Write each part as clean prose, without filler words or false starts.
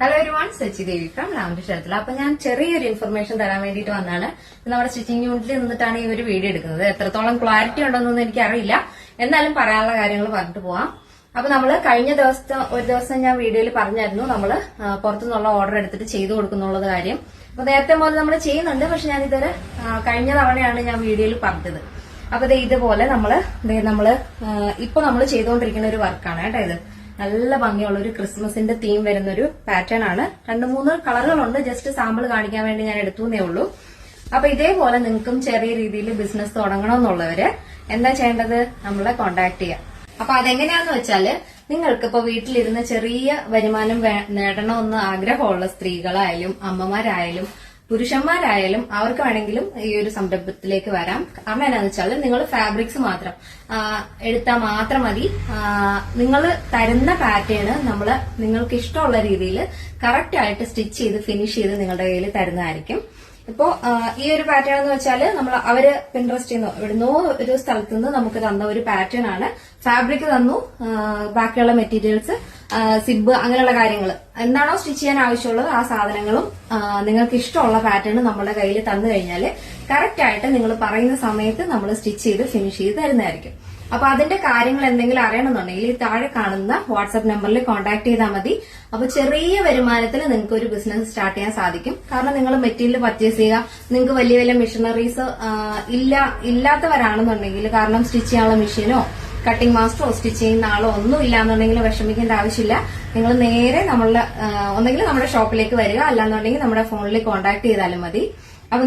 Hello everyone, Sachi Devi from lavender ക്ഷേത്രത്തിൽ. അപ്പൊ ഞാൻ ചെറിയൊരു ഇൻഫർമേഷൻ തരാൻ വേണ്ടിയിട്ട് വന്നാണ്. നമ്മുടെ സ്റ്റിച്ചിങ് യൂണിറ്റിൽ നിന്നിട്ടാണ് ഈ ഒരു വീഡിയോ എടുക്കുന്നത്. എത്രത്തോളം ക്ലാരിറ്റി ഉണ്ടെന്നൊന്നും എനിക്കറിയില്ല, എന്നാലും പറയാനുള്ള കാര്യങ്ങൾ പറഞ്ഞിട്ട് പോവാം. അപ്പൊ നമ്മള് കഴിഞ്ഞ ഒരു ദിവസം ഞാൻ വീഡിയോയിൽ പറഞ്ഞായിരുന്നു നമ്മള് പുറത്തുനിന്നുള്ള ഓർഡർ എടുത്തിട്ട് ചെയ്തു കൊടുക്കുന്നുള്ളത് കാര്യം. അപ്പൊ നേരത്തെ മുതൽ നമ്മൾ ചെയ്യുന്നുണ്ട്, പക്ഷെ ഞാൻ ഇതുവരെ കഴിഞ്ഞ തവണയാണ് ഞാൻ വീഡിയോയിൽ പറഞ്ഞത്. അപ്പൊ ഇതുപോലെ നമ്മള് ഇപ്പൊ നമ്മൾ ചെയ്തുകൊണ്ടിരിക്കുന്ന ഒരു വർക്കാണ് കേട്ടോ. ഇത് നല്ല ഭംഗിയുള്ള ഒരു ക്രിസ്മസിന്റെ തീം വരുന്ന ഒരു പാറ്റേൺ ആണ്. 2-3 കളറുകളുണ്ട്. ജസ്റ്റ് സാമ്പിൾ കാണിക്കാൻ വേണ്ടി ഞാൻ എടുത്തുന്നേ ഉള്ളൂ. അപ്പൊ ഇതേപോലെ നിങ്ങൾക്കും ചെറിയ രീതിയിൽ ബിസിനസ് തുടങ്ങണമെന്നുള്ളവര് എന്താ ചെയ്യേണ്ടത്? നമ്മളെ കോണ്ടാക്ട് ചെയ്യാം. അപ്പൊ അതെങ്ങനെയാന്ന് വെച്ചാല്, നിങ്ങൾക്ക് ഇപ്പൊ വീട്ടിലിരുന്ന് ചെറിയ വരുമാനം നേടണമെന്ന് ആഗ്രഹമുള്ള സ്ത്രീകളായാലും അമ്മമാരായാലും പുരുഷന്മാരായാലും അവർക്ക് വേണമെങ്കിലും ഈ ഒരു സംരംഭത്തിലേക്ക് വരാം. കാരണം എന്നാന്ന് വെച്ചാൽ നിങ്ങൾ ഫാബ്രിക്സ് മാത്രം എടുത്താൽ മാത്രം മതി. നിങ്ങൾ തരുന്ന പാറ്റേൺ നിങ്ങൾക്ക് ഇഷ്ടമുള്ള രീതിയിൽ കറക്റ്റ് ആയിട്ട് സ്റ്റിച്ച് ചെയ്ത് ഫിനിഷ് ചെയ്ത് നിങ്ങളുടെ കയ്യിൽ തരുന്നതായിരിക്കും. ഇപ്പോ ഈ ഒരു പാറ്റേൺ എന്ന് വെച്ചാല് അവര് പിൻട്രസ്റ്റിൽ എവിടുന്നോ ഒരു സ്ഥലത്ത് നിന്ന് നമുക്ക് തന്ന ഒരു പാറ്റേൺ ആണ്. ഫാബ്രിക് തന്നു, ബാക്കിയുള്ള മെറ്റീരിയൽസ്, സിബ്, അങ്ങനെയുള്ള കാര്യങ്ങൾ എന്താണോ സ്റ്റിച്ച് ചെയ്യാൻ ആവശ്യമുള്ളത് ആ സാധനങ്ങളും നിങ്ങൾക്ക് ഇഷ്ടമുള്ള പാറ്റേൺ നമ്മുടെ കയ്യിൽ തന്നു കഴിഞ്ഞാൽ കറക്റ്റ് ആയിട്ട് നിങ്ങൾ പറയുന്ന സമയത്ത് നമ്മൾ സ്റ്റിച്ച് ചെയ്ത് ഫിനിഷ് ചെയ്ത് തരുന്നതായിരിക്കും. അപ്പൊ അതിന്റെ കാര്യങ്ങൾ എന്തെങ്കിലും അറിയണമെന്നുണ്ടെങ്കിൽ ഈ താഴെ കാണുന്ന വാട്സ്ആപ്പ് നമ്പറിൽ കോൺടാക്ട് ചെയ്താൽ മതി. അപ്പൊ ചെറിയ വരുമാനത്തിൽ നിങ്ങൾക്ക് ഒരു ബിസിനസ് സ്റ്റാർട്ട് ചെയ്യാൻ സാധിക്കും. കാരണം നിങ്ങൾ മെറ്റീരിയൽ പർച്ചേസ് ചെയ്യുക, നിങ്ങൾക്ക് വലിയ വലിയ മെഷീനറീസ് ഇല്ലാത്തവരാണെന്നുണ്ടെങ്കിൽ, കാരണം സ്റ്റിച്ച് ചെയ്യാനുള്ള മെഷീനോ കട്ടിംഗ് മാസ്റ്ററോ സ്റ്റിച്ച് ചെയ്യുന്ന ആളോ ഒന്നും ഇല്ലാന്നുണ്ടെങ്കിൽ വിഷമിക്കേണ്ട ആവശ്യമില്ല. നിങ്ങൾ നേരെ ഒന്നെങ്കിൽ നമ്മുടെ ഷോപ്പിലേക്ക് വരിക, അല്ലാന്നുണ്ടെങ്കിൽ നമ്മുടെ ഫോണിൽ കോൺടാക്ട് ചെയ്താലും മതി. അപ്പൊ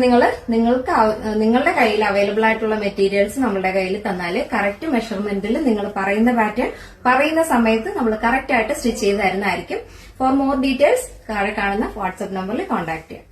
നിങ്ങളുടെ കയ്യിൽ അവൈലബിൾ ആയിട്ടുള്ള മെറ്റീരിയൽസ് നമ്മുടെ കയ്യിൽ തന്നാൽ കറക്റ്റ് മെഷർമെന്റിൽ നിങ്ങൾ പറയുന്ന പാറ്റേൺ പറയുന്ന സമയത്ത് നമ്മൾ കറക്റ്റ് ആയിട്ട് സ്റ്റിച്ച് ചെയ്ത് തരുന്നതായിരിക്കും. ഫോർ മോർ ഡീറ്റെയിൽസ് താഴെ കാണുന്ന വാട്സ്ആപ്പ് നമ്പറിൽ കോൺടാക്ട് ചെയ്യാം.